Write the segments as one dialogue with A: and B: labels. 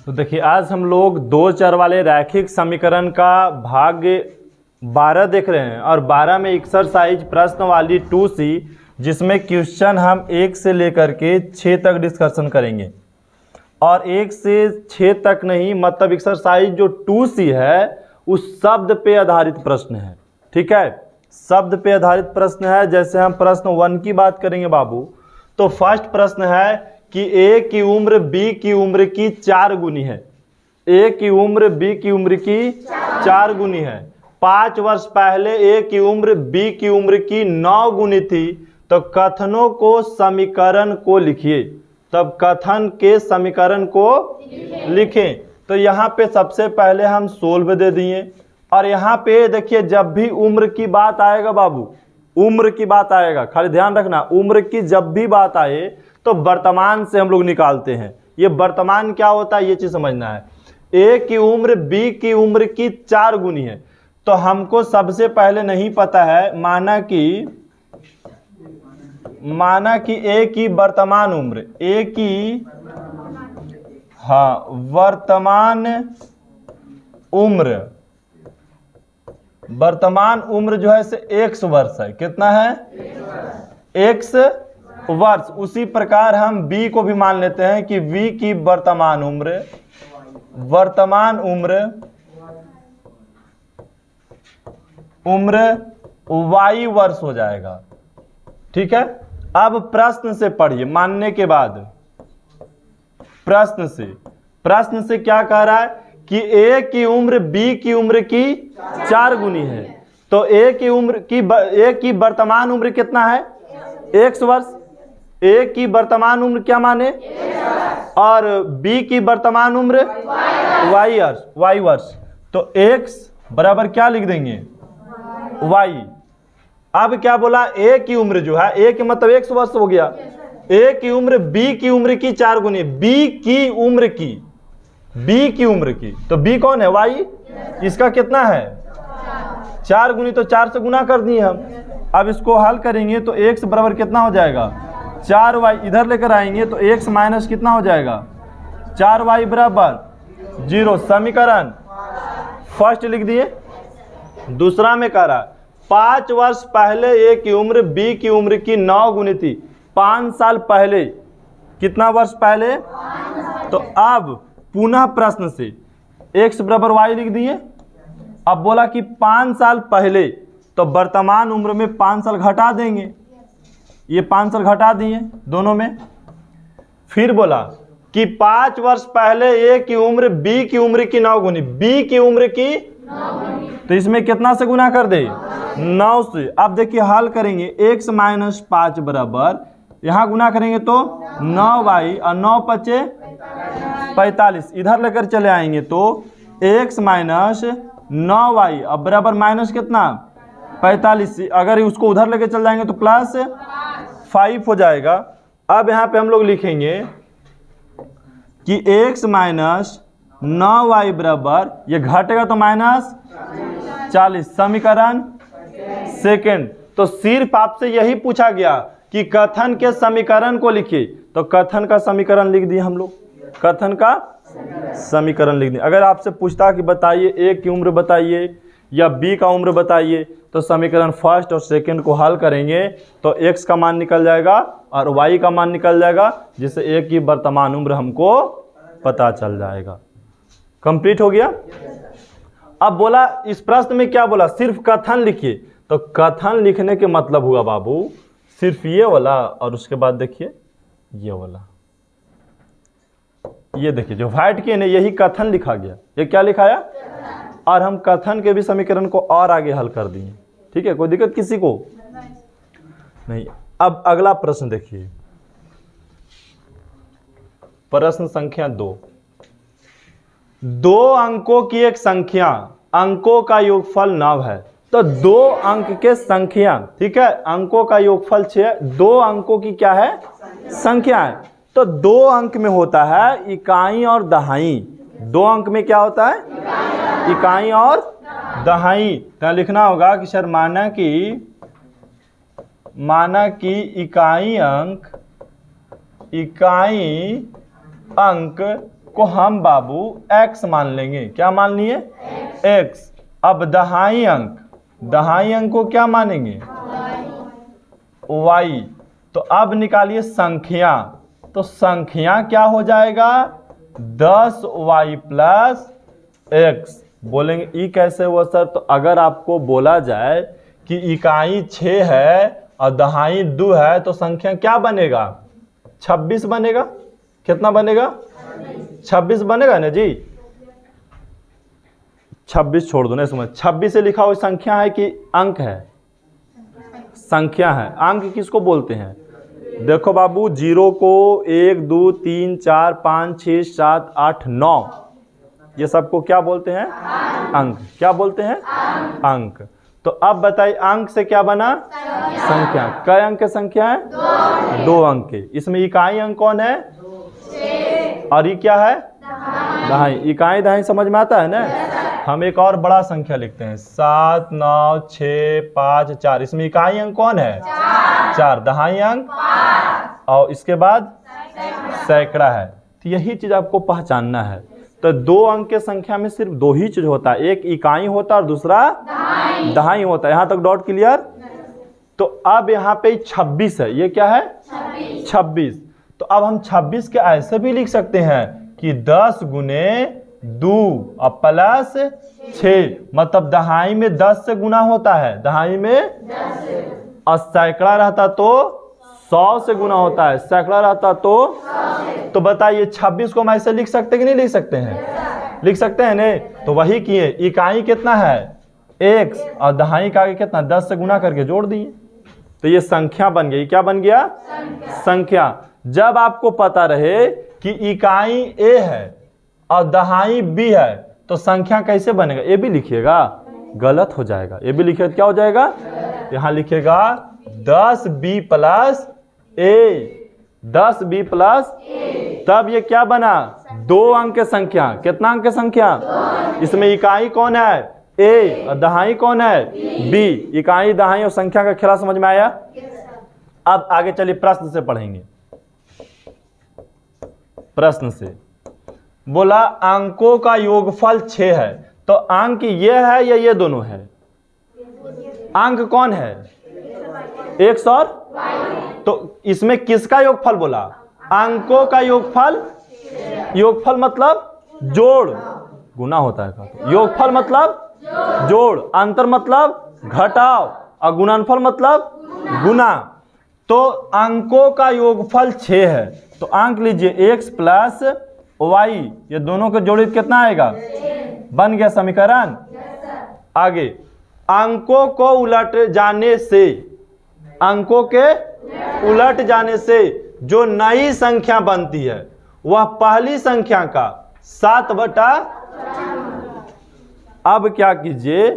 A: तो देखिए आज हम लोग दो चर वाले रैखिक समीकरण का भाग 12 देख रहे हैं और 12 में एक्सरसाइज प्रश्न वाली 2C जिसमें क्वेश्चन हम 1 से लेकर के 6 तक डिस्कशन करेंगे। और 1 से 6 तक नहीं, मतलब एक्सरसाइज जो 2C है उस शब्द पे आधारित प्रश्न है। ठीक है, शब्द पे आधारित प्रश्न है। जैसे हम प्रश्न 1 की बात करेंगे बाबू, तो फर्स्ट प्रश्न है कि ए की उम्र बी की उम्र की 4 गुनी है। ए की उम्र बी की उम्र की 4 गुनी है। 5 वर्ष पहले ए की उम्र बी की उम्र की 9 गुनी थी। तो कथनों को समीकरण को लिखिए। तब कथन के समीकरण को लिखें। तो यहाँ पे सबसे पहले हम 16 दे दिए और यहाँ पे देखिए जब भी उम्र की बात आएगा बाबू, उम्र की बात आएगा, खाली ध्यान रखना, उम्र की जब भी बात आए तो वर्तमान से हम लोग निकालते हैं। ये वर्तमान क्या होता है ये चीज समझना है। ए की उम्र बी की उम्र की 4 गुनी है। तो हमको सबसे पहले नहीं पता है, माना कि ए की वर्तमान उम्र, ए की वर्तमान उम्र जो है से x वर्ष है। कितना है? x वर्ष। उसी प्रकार हम b को भी मान लेते हैं कि v की वर्तमान उम्र y वर्ष हो जाएगा। ठीक है, अब प्रश्न से पढ़िए। मानने के बाद प्रश्न से क्या कह रहा है कि a की उम्र b की उम्र की 4 गुनी है। तो a की वर्तमान उम्र कितना है? x वर्ष। a की वर्तमान उम्र क्या माने? और b की वर्तमान उम्र y वर्ष। तो x बराबर क्या लिख देंगे? y। अब क्या बोला? a की उम्र जो है, a के मतलब x वर्ष हो गया। a की उम्र b की उम्र की 4 गुनी, b की उम्र की, तो b कौन है? y। इसका कितना है? 4 गुनी, तो 4 से गुना कर दिए हम। अब इसको हल करेंगे तो x बराबर कितना हो जाएगा? 4y। इधर लेकर आएंगे तो x माइनस कितना हो जाएगा? 4y बराबर 0। समीकरण फर्स्ट लिख दिए। दूसरा में कह रहा 5 वर्ष पहले a की उम्र b की उम्र की 9 गुनी थी। 5 साल पहले, कितना वर्ष पहले? तो अब पुनः प्रश्न से x बराबर y लिख दिए। अब बोला कि 5 साल पहले, तो वर्तमान उम्र में 5 साल घटा देंगे। ये 5 साल घटा दिए दोनों में। फिर बोला कि 5 वर्ष पहले a की उम्र b की उम्र की 9 गुनी, b की उम्र की 9 तो इसमें कितना से गुना कर दे? 9 से। अब देखिए हल करेंगे, x माइनस 5 बराबर, यहाँ गुना करेंगे तो 9y और 9 पचे 45। इधर लेकर चले आएंगे तो x माइनस 9y अब बराबर माइनस कितना? 45। अगर उसको उधर लेकर चल जाएंगे तो प्लस 5 हो जाएगा। अब यहाँ पे हम लोग लिखेंगे कि x माइनस 9y बराबर, ये घटेगा तो माइनस 40। समीकरण सेकेंड। तो सिर्फ आपसे यही पूछा गया कि कथन के समीकरण को लिखिए। तो कथन का समीकरण लिख दिए हम लोग, कथन का समीकरण लिख दिए। अगर आपसे पूछता कि बताइए a की उम्र बताइए या b का उम्र बताइए, तो समीकरण फर्स्ट और सेकंड को हल करेंगे तो x का मान निकल जाएगा और y का मान निकल जाएगा, जिससे a की वर्तमान उम्र हमको पता चल जाएगा। कंप्लीट हो गया। अब बोला इस प्रश्न में क्या बोला? सिर्फ कथन लिखिए। तो कथन लिखने के मतलब हुआ बाबू सिर्फ ये वाला, और उसके बाद देखिए ये वाला, ये देखिए जो व्हाइट किए ना, यही कथन लिखा गया। ये क्या लिखाया? और हम कथन के भी समीकरण को और आगे हल कर दिए। ठीक है, कोई दिक्कत किसी को नहीं। अब अगला प्रश्न देखिए, प्रश्न संख्या 2। 2 अंकों की एक संख्या, अंकों का योगफल 9 है। तो 2 अंक के संख्या, ठीक है, अंकों का योगफल 6। 2 अंकों की क्या है? संख्या है। तो 2 अंक में होता है इकाई और दहाई। 2 अंक में क्या होता है? इकाई और दहाई। तो लिखना होगा कि सर माना कि इकाई अंक को हम बाबू x मान लेंगे। क्या मान लिए? x। अब दहाई अंक को क्या मानेंगे? y। तो अब निकालिए संख्या। तो संख्या क्या हो जाएगा? 10y plus x। बोलेंगे ई कैसे हुआ सर? तो अगर आपको बोला जाए कि इकाई 6 है और दहाई 2 है तो संख्या क्या बनेगा? 26 बनेगा। कितना बनेगा? 26 बनेगा ना जी। 26 छोड़ दो ना इसमें। 26 से लिखा हुआ संख्या है कि अंक है? संख्या है। अंक किसको बोलते हैं? देखो बाबू, 0 को 1 2 3 4 5 6 7 8 9 ये सबको क्या बोलते हैं? अंक। क्या बोलते हैं? अंक। तो अब बताइए अंक से क्या बना? संख्या। कई अंक की संख्या है? 2 अंक के। इसमें इकाई अंक कौन है? और ये क्या है? दहाई। इकाई दहाई समझ में आता है ना? हम एक और बड़ा संख्या लिखते हैं 7 9 6 5 4। इसमें इकाई अंक कौन है? 4। दहाई अंक और इसके बाद सैकड़ा है। तो यही चीज आपको पहचानना है। तो 2 अंक के संख्या में सिर्फ 2 ही चीज होता है, एक इकाई होता है और दूसरा दहाई होता है। यहां तक डॉट क्लियर? तो अब यहाँ पे 26 है। ये क्या है? 26। तो अब हम 26 के ऐसे भी लिख सकते हैं कि 10 गुने 2 और प्लस 6, मतलब दहाई में 10 से गुना होता है। दहाई में 10 और सैकड़ा रहता तो 100 से गुना होता है। सैकड़ा रहता तो बताइए 26 को हम ऐसे लिख सकते कि नहीं लिख सकते हैं? लिख सकते हैं नहीं? तो वही किए। इकाई कितना है? x और दहाई का आगे कितना? 10 से गुना करके जोड़ दिए। तो ये संख्या बन गई। क्या बन गया? संख्या। जब आपको पता रहे कि इकाई a है और दहाई b है तो संख्या कैसे बनेगा? ए भी लिखिएगा, गलत हो जाएगा। ए भी लिखिएगा, क्या हो जाएगा? यहां लिखिएगा 10b plus a। 10b plus, तब ये क्या बना? 2 अंक की संख्या। कितना अंक की संख्या? इसमें इकाई कौन है? a और दहाई कौन है? b। इकाई दहाई और संख्या का खेला समझ में आया? अब आगे चलिए प्रश्न से पढ़ेंगे। प्रश्न से बोला अंकों का योगफल 6 है। तो अंक ये है या ये दोनों है? अंक कौन है? x और तो इसमें किसका योगफल बोला? अंकों का योगफल। योगफल मतलब जोड़, गुना होता है तो योगफल मतलब जोड़, अंतर मतलब घटाव और गुणनफल मतलब गुना। तो अंकों का योगफल 6 है। तो अंक लीजिए x प्लस y, ये दोनों के जोड़ित कितना आएगा? बन गया समीकरण। आगे अंकों को उलट जाने से, अंकों के उलट जाने से जो नई संख्या बनती है वह पहली संख्या का 7/। अब क्या कीजिए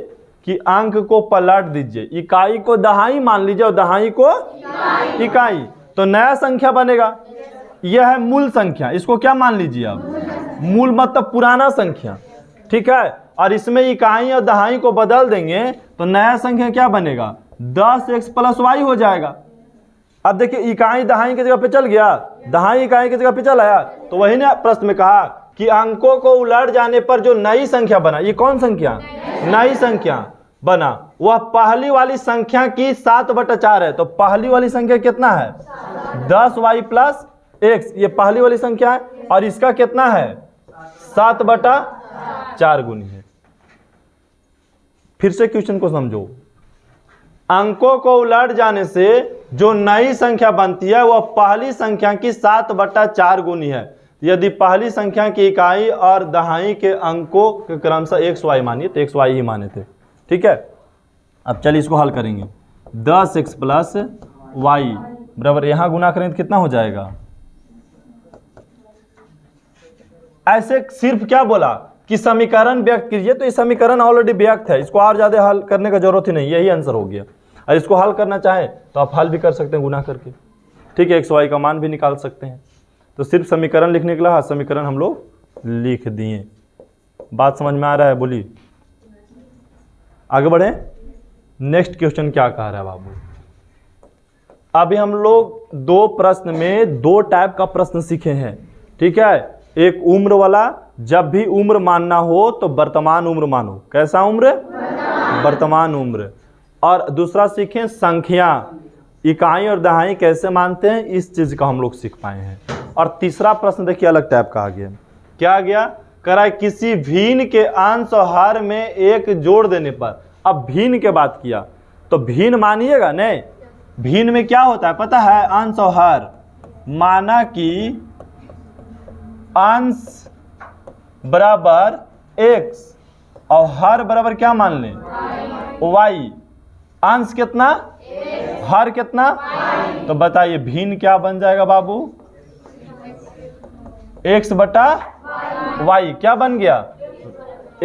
A: कि अंक को पलट दीजिए, इकाई को दहाई मान लीजिए और दहाई को इकाई, तो नया संख्या बनेगा। यह है मूल संख्या, इसको क्या मान लीजिए आप? मूल मतलब पुराना संख्या, ठीक है। और इसमें इकाई और दहाई को बदल देंगे तो नया संख्या क्या बनेगा? 10x प्लस y हो जाएगा। अब देखिए इकाई दहाई की जगह पे चल गया, दहाई इकाई की जगह पे चल आया। तो वही ने प्रश्न में कहा कि अंकों को उलट जाने पर जो नई संख्या बना, ये कौन संख्या? नई संख्या बना, वह पहली वाली संख्या की 7/4 है। तो पहली वाली संख्या कितना है? 10y प्लस x, ये पहली वाली संख्या है। और इसका कितना है? 7/4 गुनी है। फिर से क्वेश्चन को समझो। अंकों को उलट जाने से जो नई संख्या बनती है वह पहली संख्या की 7/4 गुनी है। यदि पहली संख्या की इकाई और दहाई के अंकों के क्रमशः x y मानिए, तो x y ही माने थे, ठीक है। अब चलिए इसको हल करेंगे। 10x प्लस y बराबर, यहां गुना करें तो कितना हो जाएगा? ऐसे सिर्फ क्या बोला कि समीकरण व्यक्त कीजिए, तो ये समीकरण ऑलरेडी व्यक्त है, इसको और ज्यादा हल करने का जरूरत ही नहीं, यही आंसर हो गया। और इसको हल करना चाहे तो आप हल भी कर सकते हैं गुना करके, ठीक है। x y का मान भी निकाल सकते हैं। तो सिर्फ समीकरण लिखने के लिए समीकरण हम लोग लिख दिए। बात समझ में आ रहा है? बोलिए आगे बढ़े। नेक्स्ट क्वेश्चन क्या कह रहा है बाबू? अभी हम लोग 2 प्रश्न में 2 टाइप का प्रश्न सीखे हैं, ठीक है। एक उम्र वाला, जब भी उम्र मानना हो तो वर्तमान उम्र मानो। कैसा उम्र? वर्तमान उम्र। और दूसरा सीखें संख्या, इकाई और दहाई कैसे मानते हैं, इस चीज का हम लोग सीख पाए हैं। और तीसरा प्रश्न देखिए अलग टाइप का आ गया। क्या आ गया? कह रहा है किसी भिन्न के अंश और हर में एक जोड़ देने पर। अब भिन्न के बात किया तो भिन्न मानिएगा नहीं, भिन्न में क्या होता है पता है? अंश और हर। माना कि अंश बराबर x और हर बराबर क्या मान लें? y। अंश कितना? हर कितना? तो बताइए भिन्न क्या बन जाएगा बाबू? x बटा y। क्या बन गया?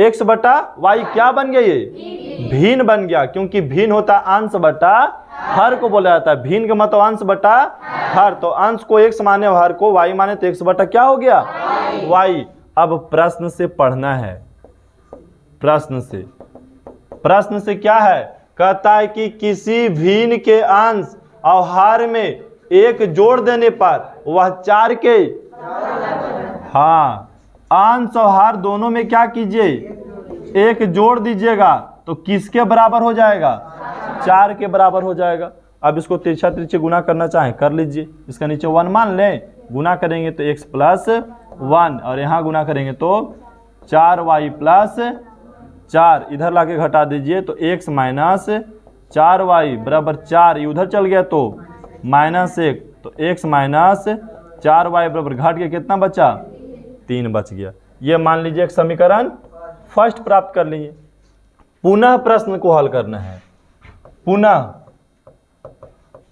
A: x बटा y क्या बन गया? ये भिन्न बन गया, क्योंकि भिन्न होता है अंश बटा हर को बोला जाता है। भिन्न का मतलब अंश बटा हर, तो अंश को x माने और हर को y माने, तो x बटा क्या हो गया? y। अब प्रश्न से पढ़ना है, प्रश्न से क्या है? कहता है कि किसी भिन्न के अंश और हर में एक जोड़ देने पर वह 4 के, हाँ, अंश और हर दोनों में क्या कीजिए? एक जोड़ दीजिएगा, तो किसके बराबर हो जाएगा? 4 के बराबर हो जाएगा। अब इसको तिरछा तिरछे गुना करना चाहें कर लीजिए। इसका नीचे 1 मान लें, गुना करेंगे तो x प्लस 1, और यहाँ गुना करेंगे तो 4y प्लस 4, इधर लाके घटा दीजिए तो x माइनस 4y बराबर 4, ये उधर चल गया तो -1, तो x माइनस 4y बराबर घट के कितना बचा? 3 बच गया। ये मान लीजिए एक समीकरण फर्स्ट प्राप्त कर लीजिए। पुनः प्रश्न को हल करना है।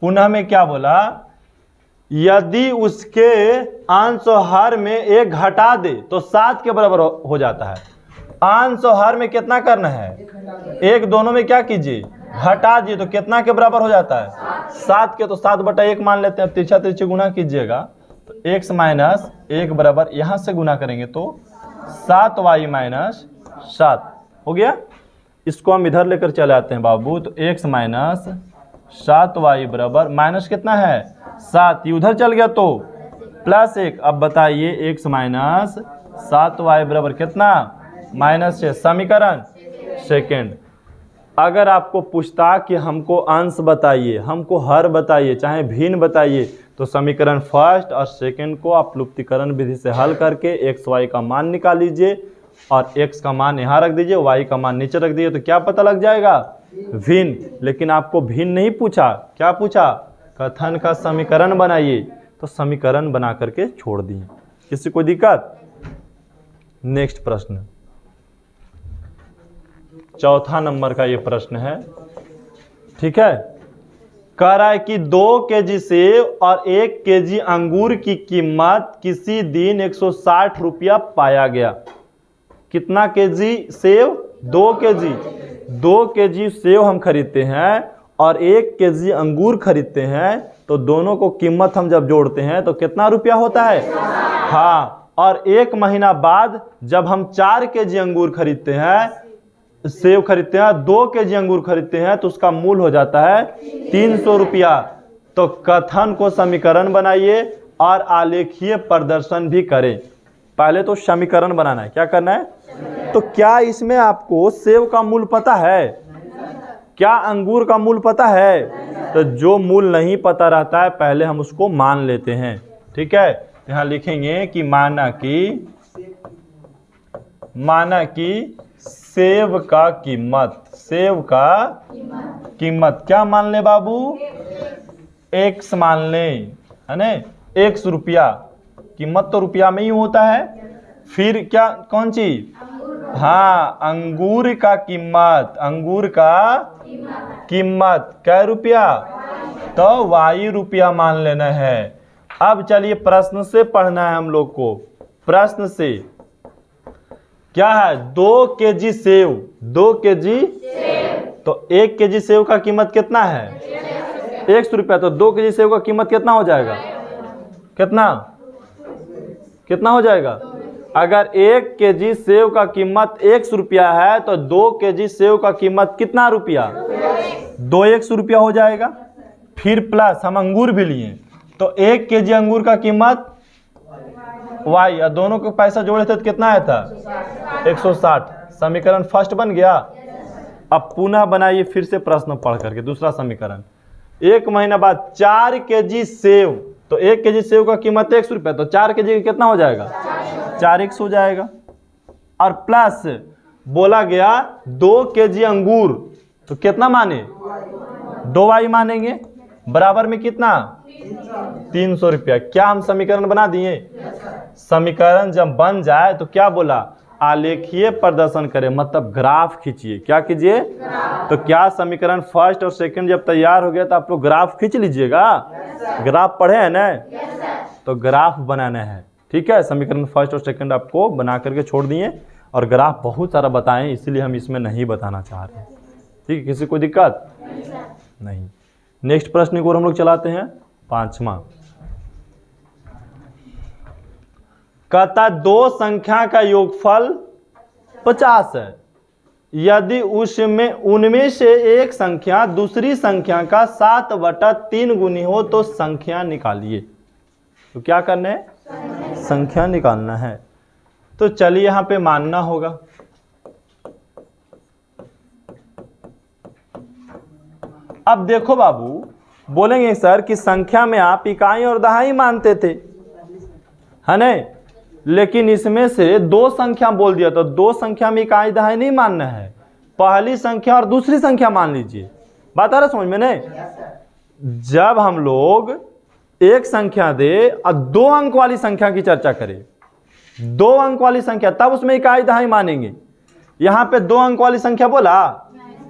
A: पुनः में क्या बोला? यदि उसके अंश और हर में एक घटा दे तो 7 के बराबर हो जाता है। अंश और हर में कितना करना है? एक, दोनों में क्या कीजिए? घटा दिए, तो कितना के बराबर हो जाता है? 7 के, तो 7 बटा 1 मान लेते हैं। अब तिरछा तिरछे गुना कीजिएगा तो x माइनस 1 बराबर, यहां से गुना करेंगे तो 7y माइनस 7 हो गया। इसको हम इधर लेकर चले आते हैं बाबू, तो x माइनस 7y बराबर माइनस कितना है? 7, ये उधर चल गया तो प्लस 1। अब बताइए x माइनस 7y बराबर कितना? -6। समीकरण सेकेंड। अगर आपको पूछता कि हमको अंश बताइए, हमको हर बताइए, चाहे भिन्न बताइए, तो समीकरण फर्स्ट और सेकेंड को आप लुप्तीकरण विधि से हल करके x y का मान निकाल लीजिए और x का मान यहाँ रख दीजिए, y का मान नीचे रख दीजिए, तो क्या पता लग जाएगा? भिन्न। लेकिन आपको भिन्न नहीं पूछा, क्या पूछा? कथन का समीकरण बनाइए, तो समीकरण बना करके छोड़ दिए। किसी को दिक्कत? नेक्स्ट प्रश्न, चौथा नंबर का ये प्रश्न है, ठीक है। कह रहा है कि 2 केजी सेब और 1 केजी अंगूर की कीमत किसी दिन 160 रुपया पाया गया। कितना केजी सेब? 2 केजी। 2 केजी सेब हम खरीदते हैं और 1 केजी अंगूर खरीदते हैं, तो दोनों को कीमत हम जब जोड़ते हैं तो कितना रुपया होता है? हाँ, और 1 महीना बाद जब हम 4 केजी अंगूर खरीदते हैं, सेब खरीदते हैं, 2 केजी अंगूर खरीदते हैं, तो उसका मूल हो जाता है 300 रुपया। तो कथन को समीकरण बनाइए और आलेखीय प्रदर्शन भी करें। पहले तो समीकरण बनाना है। क्या करना है? तो क्या इसमें आपको सेब का मूल पता है? क्या अंगूर का मूल पता है? तो जो मूल नहीं पता रहता है पहले हम उसको मान लेते हैं, ठीक है। यहाँ लिखेंगे कि माना कि सेब का कीमत क्या मान ले बाबू? x मान ले, है ना, 100 रुपया। कीमत तो रुपया में ही होता है। फिर क्या, कौन चीज? हाँ, अंगूर का कीमत क्या रुपया? तो y रुपया मान लेना है। अब चलिए प्रश्न से पढ़ना है हम लोग को। प्रश्न से क्या है? 2 केजी सेब, 2 केजी, तो 1 केजी सेब का कीमत कितना है? 100 रुपया। तो 2 केजी सेब का कीमत कितना हो जाएगा? कितना हो जाएगा? अगर 1 केजी सेब का कीमत 100 रुपया है तो 2 केजी सेब का कीमत कितना रुपया? 200 रुपया हो जाएगा। फिर प्लस हम अंगूर भी लिए, तो 1 केजी अंगूर का कीमत वाई, और दोनों को पैसा जोड़े थे तो कितना आया था 160। समीकरण फर्स्ट बन गया। अब पुनः बनाइए फिर से प्रश्न पढ़ करके दूसरा समीकरण। 1 महीना बाद 4 केजी सेव, तो 1 केजी सेव का कीमत 100 रुपये, तो 4 केजी कितना हो जाएगा 4x हो जाएगा। और प्लस बोला गया 2 केजी अंगूर, तो कितना माने 2y मानेंगे, बराबर में कितना 300 रुपया। क्या हम समीकरण बना दिए? समीकरण जब बन जाए तो क्या बोला, आलेखीय प्रदर्शन करें, मतलब ग्राफ खींचिए। क्या कीजिए? तो क्या समीकरण फर्स्ट और सेकंड जब तैयार हो गया तो आप लोग ग्राफ खींच लीजिएगा। ग्राफ पढ़े हैं ना, तो ग्राफ बनाना है। ठीक है, समीकरण फर्स्ट और सेकंड आपको बना करके छोड़ दिए, और ग्राफ बहुत सारा बताएं, इसीलिए हम इसमें नहीं बताना चाह रहे। ठीक है, किसी को दिक्कत नहीं। नेक्स्ट प्रश्न को हम लोग चलाते हैं 5वां। कहता 2 संख्या का योगफल 50 है, यदि उनमें से एक संख्या दूसरी संख्या का 7/3 गुनी हो तो संख्या निकालिए। तो क्या करना है? संख्या निकालना है। तो चलिए यहां पे मानना होगा। अब देखो बाबू, बोलेंगे सर कि संख्या में आप इकाई और दहाई मानते थे, है नहीं, लेकिन इसमें से 2 संख्या बोल दिया, तो 2 संख्या में इकाई दहाई नहीं मानना है, पहली संख्या और दूसरी संख्या मान लीजिए। बात आ रहा समझ में? नहीं, जब हम लोग एक संख्या दे और 2 अंक वाली संख्या की चर्चा करें, 2 अंक वाली संख्या, तब उसमें इकाई दहाई मानेंगे। यहां पे 2 अंक वाली संख्या बोला,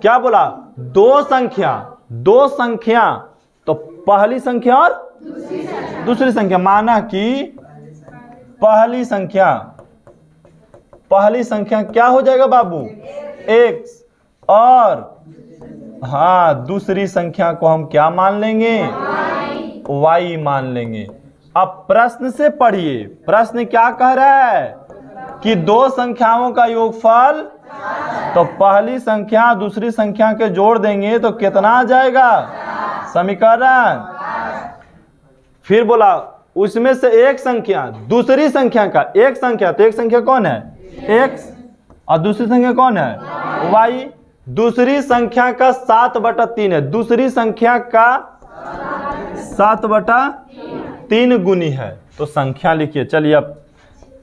A: क्या बोला? 2 संख्या, तो पहली संख्या और दूसरी संख्या, माना कि पहली संख्या क्या हो जाएगा बाबू x, और हाँ दूसरी संख्या को हम क्या मान लेंगे? y मान लेंगे। अब प्रश्न से पढ़िए, प्रश्न क्या कह रहा है कि 2 संख्याओं का योगफल, तो पहली संख्या दूसरी संख्या के जोड़ देंगे तो कितना आ जाएगा समीकरण। फिर बोला उसमें से एक संख्या दूसरी संख्या का, एक संख्या, तो एक संख्या कौन है x, और दूसरी संख्या कौन है y। दूसरी संख्या का 7/3 है, दूसरी संख्या का 7/3 गुनी है, तो संख्या लिखिए। चलिए अब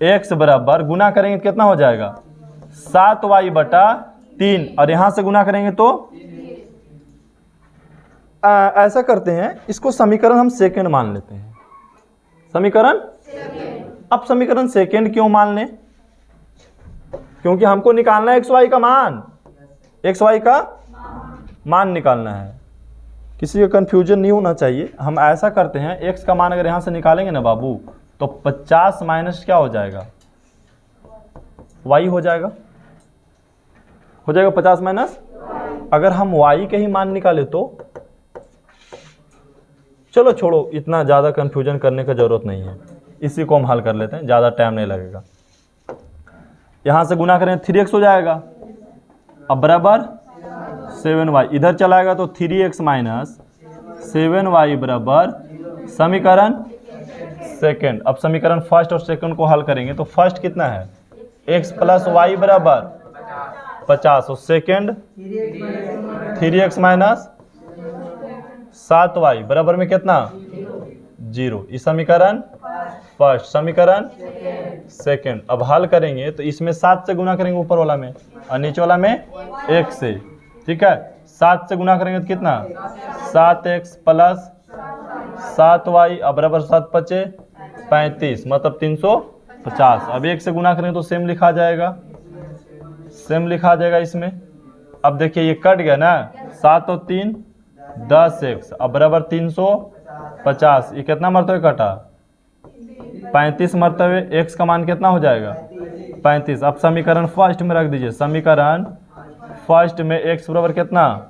A: x बराबर गुना करेंगे तो कितना हो जाएगा 7y/3, और यहां से गुना करेंगे तो ऐसा करते हैं, इसको समीकरण हम सेकंड मान लेते हैं। समीकरण, अब समीकरण सेकंड क्यों मान लें? क्योंकि हमको निकालना है xy का मान, xy का मान निकालना है। किसी का कंफ्यूजन नहीं होना चाहिए। हम ऐसा करते हैं, x का मान अगर यहां से निकालेंगे ना बाबू, तो 50 माइनस क्या हो जाएगा y हो जाएगा 50 माइनस। अगर हम y के ही मान निकाले तो, चलो छोड़ो, इतना ज़्यादा कंफ्यूजन करने का ज़रूरत नहीं है, इसी को हम हल कर लेते हैं, ज़्यादा टाइम नहीं लगेगा। यहाँ से गुना करें 3x हो जाएगा, अब बराबर 7y, इधर चलाएगा तो 3x माइनस 7y बराबर समीकरण सेकंड। अब समीकरण फर्स्ट और सेकंड को हल करेंगे तो फर्स्ट कितना है x प्लस y बराबर 50, और सेकंड 3x माइनस 7y बराबर में कितना 0। इस समीकरण फर्स्ट, समीकरण सेकंड। अब हल करेंगे तो इसमें 7 से गुना करेंगे ऊपर वाला में, और नीचे वाला में 1 से। ठीक है, 7 से गुना करेंगे तो कितना 7x प्लस 7y, अब बराबर 7 पचे 35, मतलब 350। अब 1 से गुना करेंगे तो सेम लिखा जाएगा, सेम लिखा जाएगा इसमें। अब देखिए ये कट गया ना, 7 और 3 10x, अब बराबर 350। ये कितना मरतबे कटा 35 मरतबे, x का मान कितना हो जाएगा 35। अब समीकरण फर्स्ट में रख दीजिए, समीकरण फर्स्ट में x बराबर कितना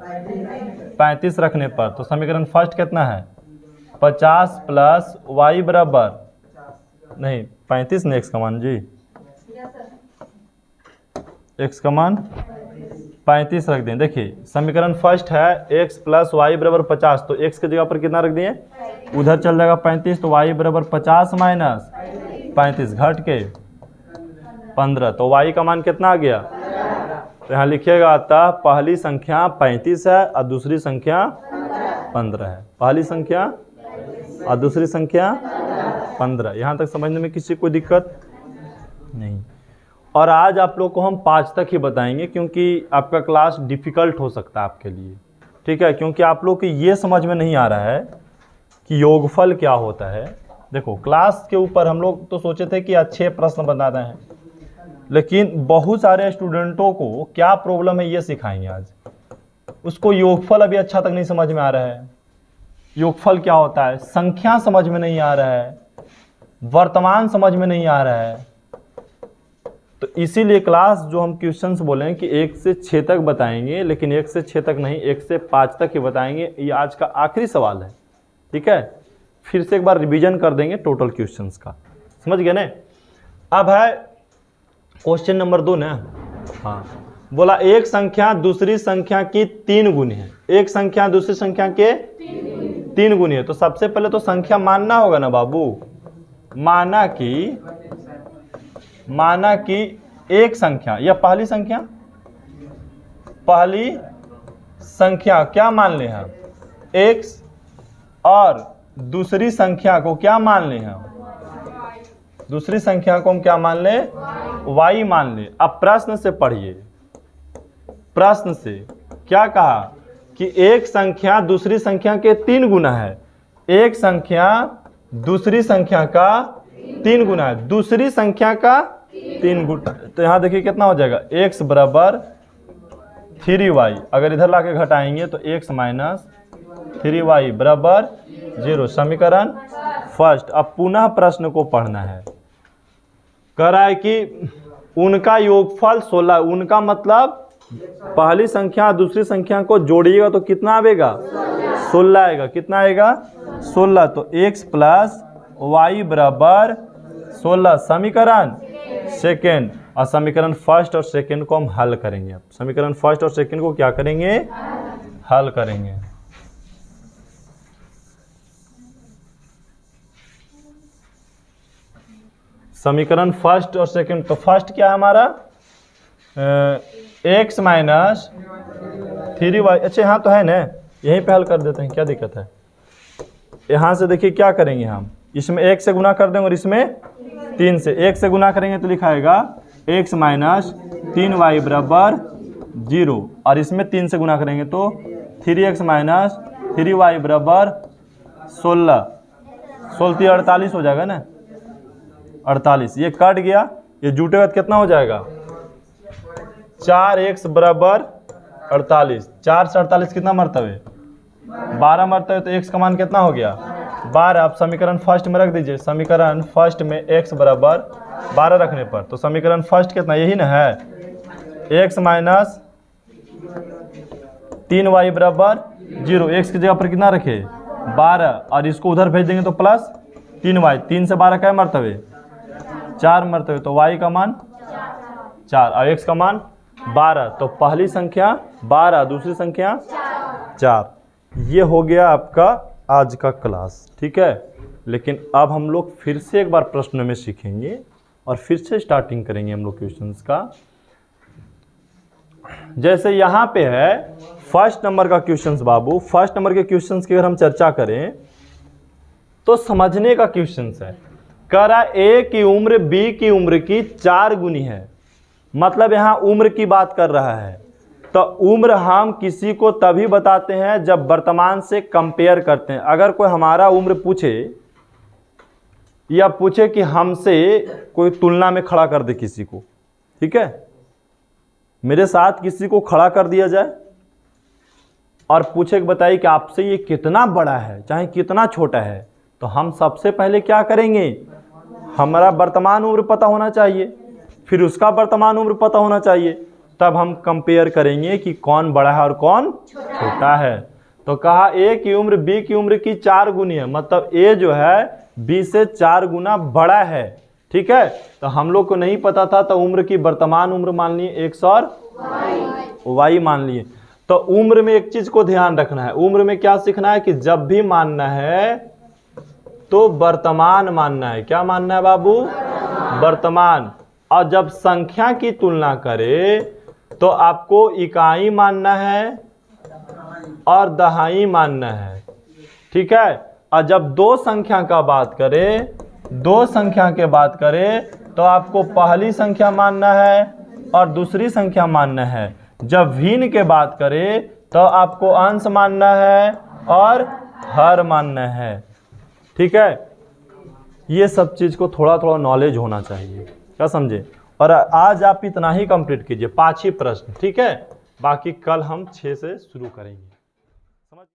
A: 35 रखने पर, तो समीकरण फर्स्ट कितना है 50 प्लस y बराबर नहीं 35 ने x का मान जी, x का मान 35 रख दें। देखिए समीकरण फर्स्ट है x प्लस वाई बराबर 50, तो x के जगह पर कितना रख दिए, उधर चल जाएगा 35, तो y बराबर 50 माइनस 35 घट के 15, तो y का मान कितना आ गया? तो यहाँ लिखिएगा अतः पहली संख्या 35 है और दूसरी संख्या 15 है। पहली संख्या और दूसरी संख्या 15। यहाँ तक समझने में किसी को दिक्कत नहीं। और आज आप लोग को हम 5 तक ही बताएंगे क्योंकि आपका क्लास डिफ़िकल्ट हो सकता है आपके लिए, ठीक है, क्योंकि आप लोग को ये समझ में नहीं आ रहा है कि योगफल क्या होता है। देखो क्लास के ऊपर हम लोग तो सोचे थे कि अच्छे प्रश्न बता रहे हैं, लेकिन बहुत सारे स्टूडेंटों को क्या प्रॉब्लम है ये सिखाएंगे आज। उसको योगफल अभी अच्छा तक नहीं समझ में आ रहा है, योगफल क्या होता है, संख्या समझ में नहीं आ रहा है, वर्तमान समझ में नहीं आ रहा है। तो इसीलिए क्लास जो हम क्वेश्चंस बोले हैं कि 1 से 6 तक बताएंगे, लेकिन 1 से 6 तक नहीं, 1 से 5 तक ही बताएंगे। ये आज का आखिरी सवाल है, ठीक है। फिर से एक बार रिवीजन कर देंगे टोटल क्वेश्चंस का, समझ गए ना। अब है क्वेश्चन नंबर 2 ना। हाँ, बोला एक संख्या दूसरी संख्या की 3 गुनी है। एक संख्या दूसरी संख्या के 3 गुनी है। तो सबसे पहले तो संख्या मानना होगा ना बाबू। माना कि एक संख्या या पहली संख्या क्या मान ले हम? x, और दूसरी संख्या को क्या मान ले हम? दूसरी संख्या को हम क्या मान ले? y मान ले। अब प्रश्न से पढ़िए, प्रश्न से क्या कहा कि एक संख्या दूसरी संख्या के 3 गुना है। एक संख्या दूसरी संख्या का 3 गुना है, दूसरी संख्या का 3 गुना। तो यहाँ देखिए कितना हो जाएगा, x बराबर 3y। अगर इधर लाके घटाएंगे तो x माइनस 3y बराबर 0। समीकरण फर्स्ट। अब पुनः प्रश्न को पढ़ना है। कह रहा है कि उनका योगफल 16। उनका मतलब पहली संख्या दूसरी संख्या को जोड़िएगा तो कितना आएगा? 16 आएगा। कितना आएगा? 16। तो x प्लस y बराबर 16 समीकरण सेकेंड। और समीकरण फर्स्ट और सेकेंड को हम हल करेंगे। अब समीकरण फर्स्ट और सेकेंड को क्या करेंगे? हल करेंगे। समीकरण फर्स्ट और सेकेंड। तो फर्स्ट क्या है हमारा? x minus 3y। अच्छा यहाँ तो है ना, यहीं पे हल कर देते हैं, क्या दिक्कत है। यहाँ से देखिए क्या करेंगे हम, इसमें 1 से गुना कर देंगे और इसमें 3 से। 1 से गुना करेंगे तो लिखा आएगा x माइनस 3y बराबर 0, और इसमें 3 से गुना करेंगे तो 3x माइनस 3y बराबर 16। 16 48 हो जाएगा ना, 48। ये कट गया, ये जुटेगा तो कितना हो जाएगा? 4x बराबर 48। 4 से 48 कितना मरतबे? 12 मरतबे। तो x का मान कितना हो गया? 12। आप समीकरण फर्स्ट में रख दीजिए। समीकरण फर्स्ट में x बराबर 12 रखने पर तो समीकरण फर्स्ट कितना? यही ना है, x माइनस 3y बराबर 0। x की जगह पर कितना रखे? 12, और इसको उधर भेज देंगे तो प्लस 3y। 3 से 12 क्या मरतबे? 4 मरतबे। तो y का मान 4 और x का मान 12। तो पहली संख्या 12, दूसरी संख्या 4। ये हो गया आपका आज का क्लास, ठीक है। लेकिन अब हम लोग फिर से एक बार प्रश्न में सीखेंगे और फिर से स्टार्टिंग करेंगे हम लोग क्वेश्चंस का। जैसे यहाँ पे है फर्स्ट नंबर का क्वेश्चंस बाबू। फर्स्ट नंबर के क्वेश्चंस की अगर हम चर्चा करें तो समझने का क्वेश्चंस है। कह रहा a की उम्र b की उम्र की 4 गुनी है। मतलब यहाँ उम्र की बात कर रहा है। तो उम्र हम किसी को तभी बताते हैं जब वर्तमान से कंपेयर करते हैं। अगर कोई हमारा उम्र पूछे या पूछे कि हमसे कोई तुलना में खड़ा कर दे किसी को, ठीक है, मेरे साथ किसी को खड़ा कर दिया जाए और पूछे कि बताइए कि आपसे ये कितना बड़ा है चाहे कितना छोटा है, तो हम सबसे पहले क्या करेंगे? हमारा वर्तमान उम्र पता होना चाहिए, फिर उसका वर्तमान उम्र पता होना चाहिए, तब हम कंपेयर करेंगे कि कौन बड़ा है और कौन छोटा है। तो कहा a की उम्र b की उम्र की 4 गुनी है। मतलब a जो है b से 4 गुना बड़ा है, ठीक है। तो हम लोग को नहीं पता था, तो उम्र की वर्तमान उम्र मान लिए x और y मान लिए। तो उम्र में एक चीज को ध्यान रखना है। उम्र में क्या सीखना है कि जब भी मानना है तो वर्तमान मानना है। क्या मानना है बाबू? वर्तमान। और जब संख्या की तुलना करें तो आपको इकाई मानना है और दहाई मानना है, ठीक है। और जब दो संख्या का बात करें, दो संख्या के बात करें तो आपको पहली संख्या मानना है और दूसरी संख्या मानना है। जब भिन्न के बात करें तो आपको अंश मानना है और हर मानना है, ठीक है। ये सब चीज़ को थोड़ा थोड़ा नॉलेज होना चाहिए, क्या समझे। और आज आप इतना ही कंप्लीट कीजिए, 5 ही प्रश्न, ठीक है। बाकी कल हम 6 से शुरू करेंगे।